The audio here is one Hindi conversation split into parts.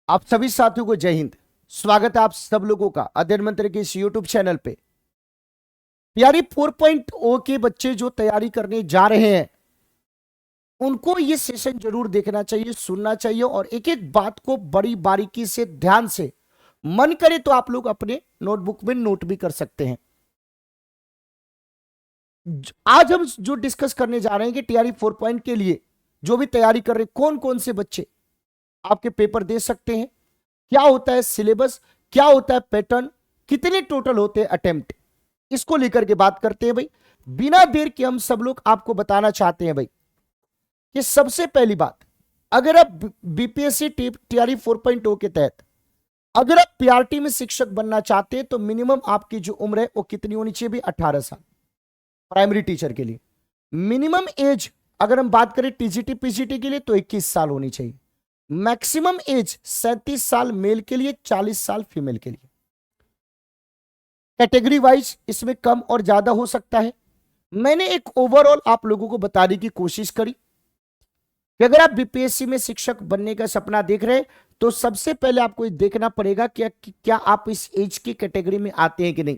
आप सभी साथियों को जय हिंद। स्वागत है आप सब लोगों का अध्ययन मंत्र के इस यूट्यूब चैनल पे। यारी 4.0 के बच्चे जो तैयारी करने जा रहे हैं उनको ये सेशन जरूर देखना चाहिए, सुनना चाहिए और एक एक बात को बड़ी बारीकी से ध्यान से मन करे तो आप लोग अपने नोटबुक में नोट भी कर सकते हैं। आज हम जो डिस्कस करने जा रहे हैं कि टीआरई 4 के लिए जो भी तैयारी कर रहे हैं, कौन कौन से बच्चे आपके पेपर दे सकते हैं, क्या होता है सिलेबस, क्या होता है पैटर्न, कितने टोटल होते हैं अटेम्प्ट, इसको लेकर के बात करते हैं भाई। बिना देर के हम सब लोग आपको बताना चाहते हैं भाई कि सबसे पहली बात, अगर आप बीपीएससी टीआरई 4.0 के तहत अगर आप पीआरटी में शिक्षक बनना चाहते हैं तो मिनिमम आपकी जो उम्र है वो कितनी होनी चाहिए भाई? 18 साल। प्राइमरी टीचर के लिए मिनिमम एज अगर हम बात करें टीजीटी पीजीटी के लिए तो 21 साल होनी चाहिए। मैक्सिमम एज 37 साल मेल के लिए, 40 साल फीमेल के लिए। कैटेगरी वाइज इसमें कम और ज्यादा हो सकता है। मैंने एक ओवरऑल आप लोगों को बताने की कोशिश करी कि अगर आप बीपीएससी में शिक्षक बनने का सपना देख रहे हैं तो सबसे पहले आपको ये देखना पड़ेगा कि क्या आप इस एज की कैटेगरी में आते हैं कि नहीं।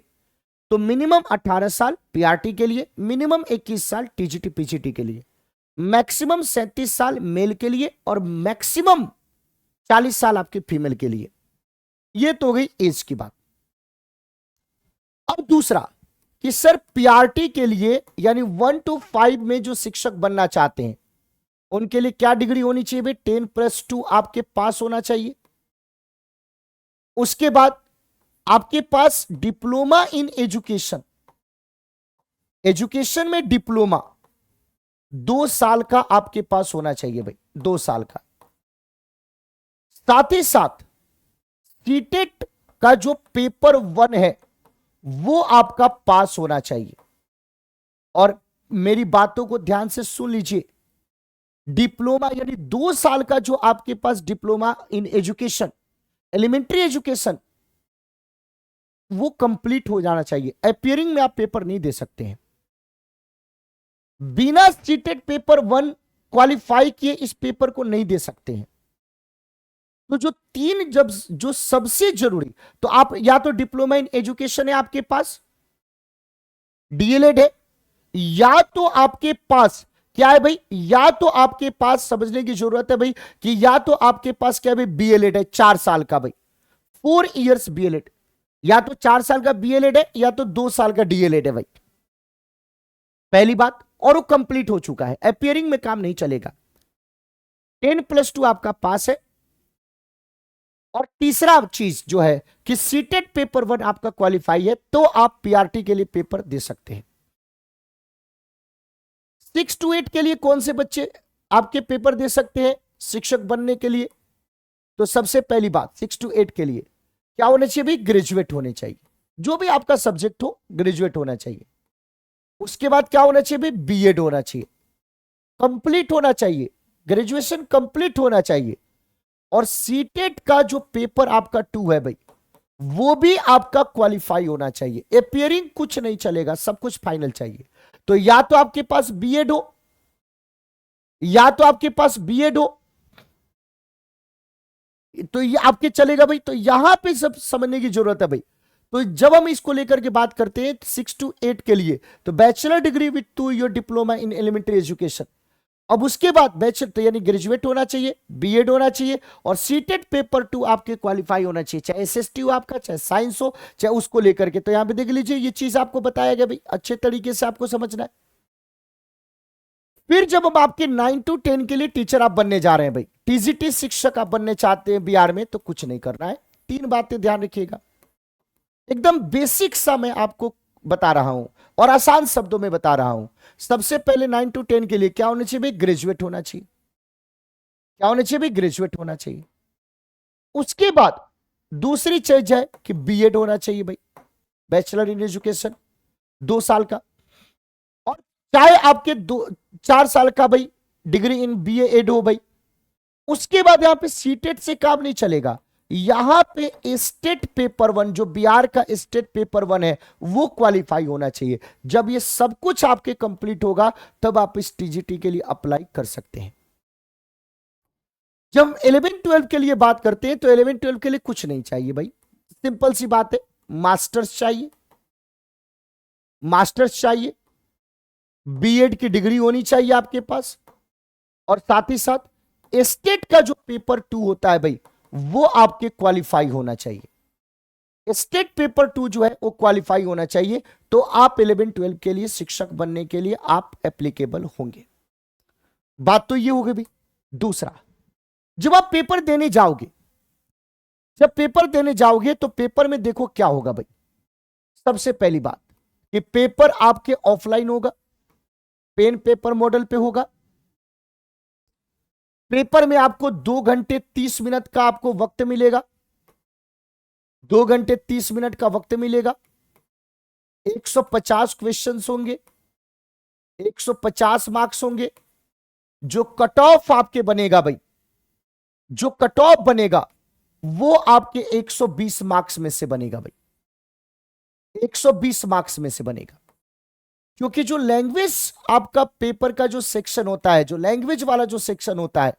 तो मिनिमम 18 साल पीआरटी के लिए, मिनिमम 21 साल टीजीटी पीजीटी के लिए, मैक्सिमम 37 साल मेल के लिए और मैक्सिमम 40 साल आपके फीमेल के लिए। ये तो हो गई एज की बात। अब दूसरा कि सर पीआरटी के लिए यानी 1 to 5 में जो शिक्षक बनना चाहते हैं उनके लिए क्या डिग्री होनी चाहिए भाई? 10+2 आपके पास होना चाहिए। उसके बाद आपके पास डिप्लोमा इन एजुकेशन, एजुकेशन में डिप्लोमा 2 साल का आपके पास होना चाहिए भाई, 2 साल का। साथ ही साथ सीटेट का जो पेपर 1 है वो आपका पास होना चाहिए। और मेरी बातों को ध्यान से सुन लीजिए, डिप्लोमा यानी 2 साल का जो आपके पास diploma in education, elementary education, वो कंप्लीट हो जाना चाहिए। अपियरिंग में आप पेपर नहीं दे सकते हैं। बिना सीटेट पेपर 1 क्वालिफाई किए इस पेपर को नहीं दे सकते हैं। तो जो 3 जब जो सबसे जरूरी, तो आप या तो डिप्लोमा इन एजुकेशन है आपके पास, डीएलएड है, या तो आपके पास क्या है भाई, या तो आपके पास समझने की जरूरत है भाई कि या तो आपके पास क्या है भाई बीएलएड है 4 साल का भाई, 4 इयर्स बीएलएड, या तो 4 साल का बीएलएड है या तो 2 साल का डीएलएड है भाई, पहली बात। और वो कंप्लीट हो चुका है, अपियरिंग में काम नहीं चलेगा। 10+2 आपका पास है। और तीसरा चीज जो है कि सीटेट पेपर 1 आपका क्वालिफाई है तो आप पीआरटी के लिए पेपर दे सकते हैं। 6 to 8 के लिए कौन से बच्चे आपके पेपर दे सकते हैं शिक्षक बनने के लिए? तो सबसे पहली बात 6 to 8 के लिए क्या होना चाहिए भाई? ग्रेजुएट होने चाहिए, जो भी आपका सब्जेक्ट हो ग्रेजुएट होना चाहिए। उसके बाद क्या होना चाहिए भाई? बीएड होना चाहिए, कंप्लीट होना चाहिए, ग्रेजुएशन कंप्लीट होना चाहिए। और सीटेट का जो पेपर आपका 2 है भाई वो भी आपका क्वालिफाई होना चाहिए। अपियरिंग कुछ नहीं चलेगा, सब कुछ फाइनल चाहिए। तो या तो आपके पास बीएड हो, या तो आपके पास बीएड हो, तो ये आपके चलेगा भाई। तो यहां पे सब समझने की जरूरत है भाई। तो जब हम इसको लेकर के बात करते हैं 6 to 8 के लिए, तो bachelor degree with 2 year diploma in elementary education. अब उसके बाद बैचलर तो यानी ग्रेजुएट होना चाहिए, बीएड होना चाहिए और सीटेट पेपर 2 आपके क्वालिफाई होना चाहिए, चाहे एसएसटी हो आपका, चाहे साइंस हो, चाहे उसको लेकर के। तो यहां पे देख लीजिए ये चीज आपको बताया गया भाई, अच्छे तरीके से आपको समझना है। फिर जब हम आपके 9 to 10 के लिए टीचर आप बनने जा रहे हैं भाई, टीजीटी शिक्षक आप बनने चाहते हैं बिहार में, तो कुछ नहीं करना है। 3 बातें ध्यान रखिएगा, एकदम बेसिक सा मैं आपको बता रहा हूं और आसान शब्दों में बता रहा हूं। सबसे पहले 9 to 10 के लिए क्या होना चाहिए भाई? ग्रेजुएट होना चाहिए। क्या होना चाहिए भाई? ग्रेजुएट होना चाहिए। उसके बाद दूसरी चीज है कि बीएड होना चाहिए भाई, बैचलर इन एजुकेशन 2 साल का। और चाहे आपके 4 साल का भाई डिग्री इन बीए एड हो भाई। उसके बाद यहां पे सीटेट से काम नहीं चलेगा, यहां पे स्टेट पेपर 1 जो बिहार का स्टेट पेपर 1 है वो क्वालिफाई होना चाहिए। जब ये सब कुछ आपके कंप्लीट होगा तब आप इस टीजीटी के लिए अप्लाई कर सकते हैं। जब हम 11-12 के लिए बात करते हैं तो 11-12 के लिए कुछ नहीं चाहिए भाई, सिंपल सी बात है, मास्टर्स चाहिए, मास्टर्स चाहिए, बीएड की डिग्री होनी चाहिए आपके पास, और साथ ही साथ स्टेट का जो पेपर 2 होता है भाई, वो आपके क्वालिफाई होना चाहिए। स्टेट पेपर 2 जो है वो क्वालिफाई होना चाहिए, तो आप 11-12 के लिए शिक्षक बनने के लिए आप एप्लीकेबल होंगे। बात तो ये हो गई भाई। दूसरा, जब आप पेपर देने जाओगे, जब पेपर देने जाओगे तो पेपर में देखो क्या होगा भाई। सबसे पहली बात कि पेपर आपके ऑफलाइन होगा, पेन पेपर मॉडल पे होगा। पेपर में आपको 2 घंटे 30 मिनट का आपको वक्त मिलेगा, 2 घंटे 30 मिनट का वक्त मिलेगा। 150 क्वेश्चंस होंगे, 150 मार्क्स होंगे। जो कट ऑफ आपके बनेगा भाई, जो कट ऑफ बनेगा वो आपके 120 मार्क्स में से बनेगा भाई, 120 मार्क्स में से बनेगा। क्योंकि जो लैंग्वेज आपका पेपर का जो सेक्शन होता है, जो लैंग्वेज वाला जो सेक्शन होता है,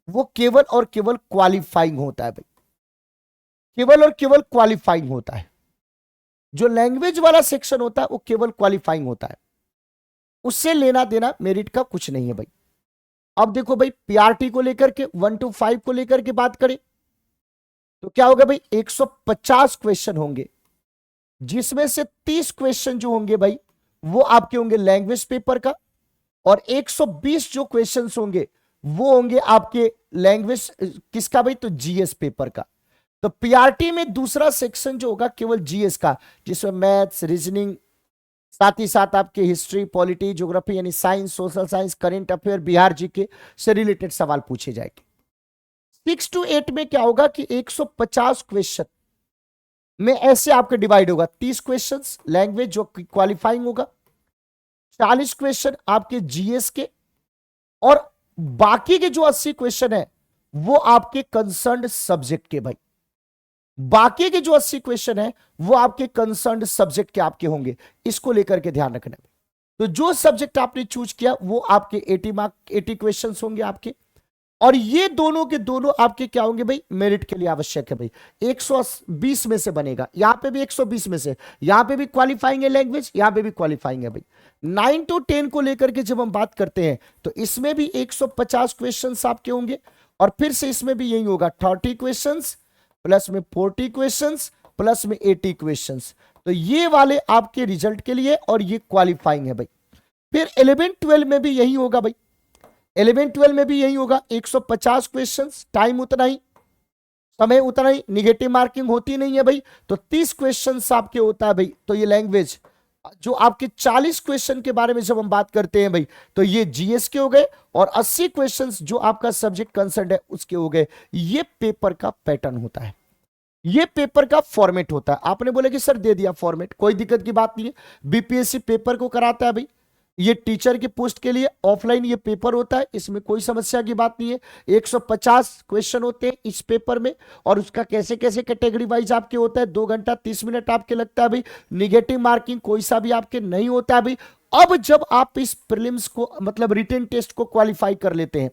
वो केवल और केवल क्वालिफाइंग होता है भाई, केवल और केवल क्वालिफाइंग होता है। जो लैंग्वेज वाला सेक्शन होता है वो केवल क्वालिफाइंग होता है, उससे लेना देना मेरिट का कुछ नहीं है भाई। अब देखो भाई, पीआरटी को लेकर के 1 to 5 को लेकर के बात करें तो क्या होगा भाई, 150 क्वेश्चन होंगे, जिसमें से 30 क्वेश्चन जो होंगे भाई वो आपके होंगे लैंग्वेज पेपर का, और 120 जो क्वेश्चंस होंगे वो होंगे आपके लैंग्वेज किसका भाई, तो जीएस पेपर का। तो पीआरटी में दूसरा सेक्शन जो होगा केवल जीएस का, जिसमें मैथ्स, रीजनिंग, साथ ही साथ आपके हिस्ट्री, पॉलिटी, ज्योग्राफी यानी science, social science, current affair, Bihar GK से रिलेटेड सवाल पूछे जाएंगे। 6 to 8 में क्या होगा कि 150 क्वेश्चन में ऐसे आपके डिवाइड होगा, 30 क्वेश्चंस लैंग्वेज जो क्वालिफाइंग होगा, 40 क्वेश्चन आपके जीएस के, और बाकी के जो 80 क्वेश्चन है वो आपके कंसर्न्ड सब्जेक्ट के भाई, बाकी के जो 80 क्वेश्चन है वो आपके कंसर्न्ड सब्जेक्ट के आपके होंगे। इसको लेकर के ध्यान रखना। तो जो सब्जेक्ट आपने चूज किया वो आपके 80 मार्क 80 क्वेश्चंस होंगे आपके, और ये दोनों के दोनों आपके क्या होंगे भाई, मेरिट के लिए आवश्यक है भाई। 120 में से बनेगा, यहां पे भी 120 में से, यहां पे भी क्वालिफाइंग है लैंग्वेज, यहां पे भी क्वालिफाइंग है भाई। 9 to 10 को लेकर के जब हम बात करते हैं तो इसमें भी 150 क्वेश्चंस आपके होंगे, और फिर से इसमें भी यही होगा, 30 क्वेश्चंस प्लस में 40 क्वेश्चंस प्लस में 80 क्वेश्चंस। तो ये वाले आपके रिजल्ट के लिए, और ये क्वालिफाइंग है भाई। फिर 11-12 में भी यही होगा भाई, 11-12 में भी यही होगा, 150 क्वेश्चंस, टाइम उतना ही, समय उतना ही, निगेटिव मार्किंग होती नहीं है भाई। तो 30 क्वेश्चंस आपके होता है भाई। तो ये लैंग्वेज जो आपके 40 क्वेश्चन के बारे में जब हम बात करते हैं भाई, तो ये जीएस के हो गए, और 80 क्वेश्चंस जो आपका सब्जेक्ट कंसर्न है उसके हो गए। ये पेपर का पैटर्न होता है, ये पेपर का फॉर्मेट होता है। आपने बोले कि सर दे दिया फॉर्मेट, कोई दिक्कत की बात नहीं है, बीपीएससी पेपर को कराता है भाई। ये टीचर की पोस्ट के लिए ऑफलाइन ये पेपर होता है, इसमें कोई समस्या की बात नहीं है। 150 क्वेश्चन होते हैं इस पेपर में, और उसका कैसे कैसे कैटेगरी वाइज आपके होता है, 2 घंटा 30 मिनट आपके लगता है भाई। निगेटिव मार्किंग कोई सा भी आपके नहीं होता है भाई। अब जब आप इस प्रीलिम्स को मतलब रिटन टेस्ट को क्वालिफाई कर लेते हैं,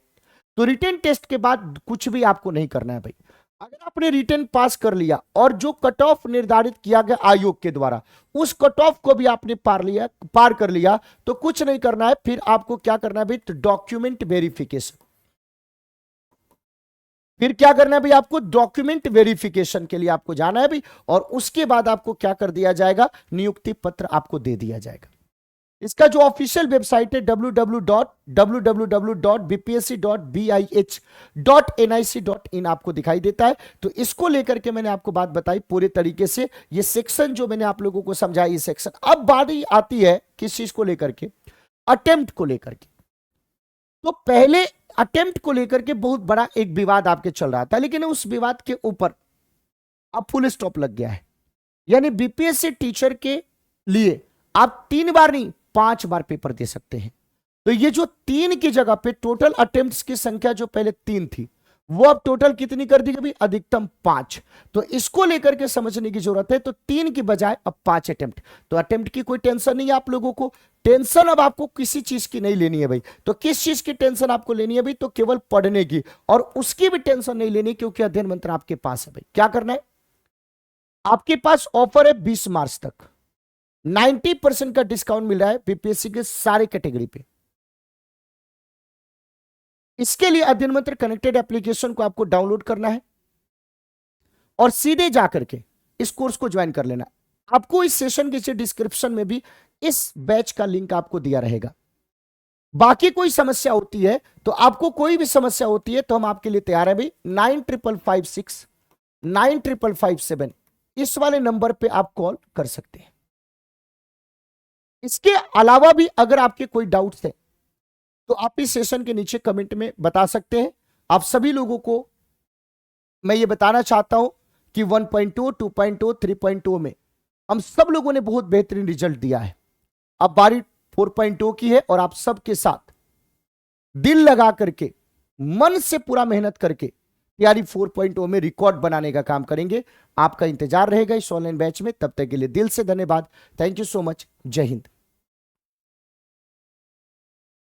तो रिटन टेस्ट के बाद कुछ भी आपको नहीं करना है भाई। अगर आपने रिटन पास कर लिया और जो कट ऑफ निर्धारित किया गया आयोग के द्वारा, उस कट ऑफ को भी आपने पार कर लिया, तो कुछ नहीं करना है। फिर आपको क्या करना है भाई, तो डॉक्यूमेंट वेरिफिकेशन। फिर क्या करना है भाई, आपको डॉक्यूमेंट वेरिफिकेशन के लिए आपको जाना है भाई, और उसके बाद आपको क्या कर दिया जाएगा, नियुक्ति पत्र आपको दे दिया जाएगा। इसका जो ऑफिशियल वेबसाइट है www.bpsc.bih.nic.in आपको दिखाई देता है। तो इसको लेकर के मैंने आपको बात बताई पूरे तरीके से, ये सेक्शन जो मैंने आप लोगों को समझाया ये सेक्शन। अब बारी आती है किस चीज को लेकर के, अटेम्प्ट को लेकर के। तो पहले अटेम्प्ट को लेकर के बहुत बड़ा एक विवाद आपके चल रहा था, लेकिन उस विवाद के ऊपर अब फुल स्टॉप लग गया है। यानी बीपीएससी टीचर के लिए आप 3 बार नहीं 5 बार पेपर दे सकते हैं। तो ये जो 3 की जगह पे टोटल अटेम्प्ट्स की संख्या जो पहले 3 थी, वो अब टोटल कितनी कर दी भाई, अधिकतम 5। तो इसको लेकर के समझने की जरूरत है। तो 3 की बजाय अब 5 अटेम्प्ट। तो अटेम्प्ट की कोई टेंशन नहीं है आप लोगों को। टेंशन अब आपको किसी चीज की नहीं लेनी है भाई। तो किस चीज की टेंशन आपको लेनी है भाई, तो केवल पढ़ने की। और उसकी भी टेंशन नहीं लेनी, क्योंकि अध्ययन मंत्र आपके पास है भाई। क्या करना है, आपके पास ऑफर है 20 मार्च तक 90% का डिस्काउंट मिल रहा है बीपीएससी के सारे कैटेगरी पे। इसके लिए अध्ययन मंत्र कनेक्टेड एप्लीकेशन को आपको डाउनलोड करना है और सीधे जाकर के इस कोर्स को ज्वाइन कर लेना। आपको इस सेशन के डिस्क्रिप्शन में भी इस बैच का लिंक आपको दिया रहेगा। बाकी कोई समस्या होती है, तो आपको कोई भी समस्या होती है तो हम आपके लिए तैयार है भाई। 9556 9557 इस वाले नंबर पे आप कॉल कर सकते हैं। इसके अलावा भी अगर आपके कोई डाउट्स हैं तो आप इस सेशन के नीचे कमेंट में बता सकते हैं। आप सभी लोगों को मैं ये बताना चाहता हूं कि 1.2, 2.2, 3.2 में हम सब लोगों ने बहुत बेहतरीन रिजल्ट दिया है। अब बारी 4.2 की है और आप सबके साथ दिल लगा करके मन से पूरा मेहनत करके तैयारी 4.0 में रिकॉर्ड बनाने का काम करेंगे। आपका इंतजार रहेगा इस ऑनलाइन बैच में। तब तक के लिए दिल से धन्यवाद। Thank you so much. जय हिंद।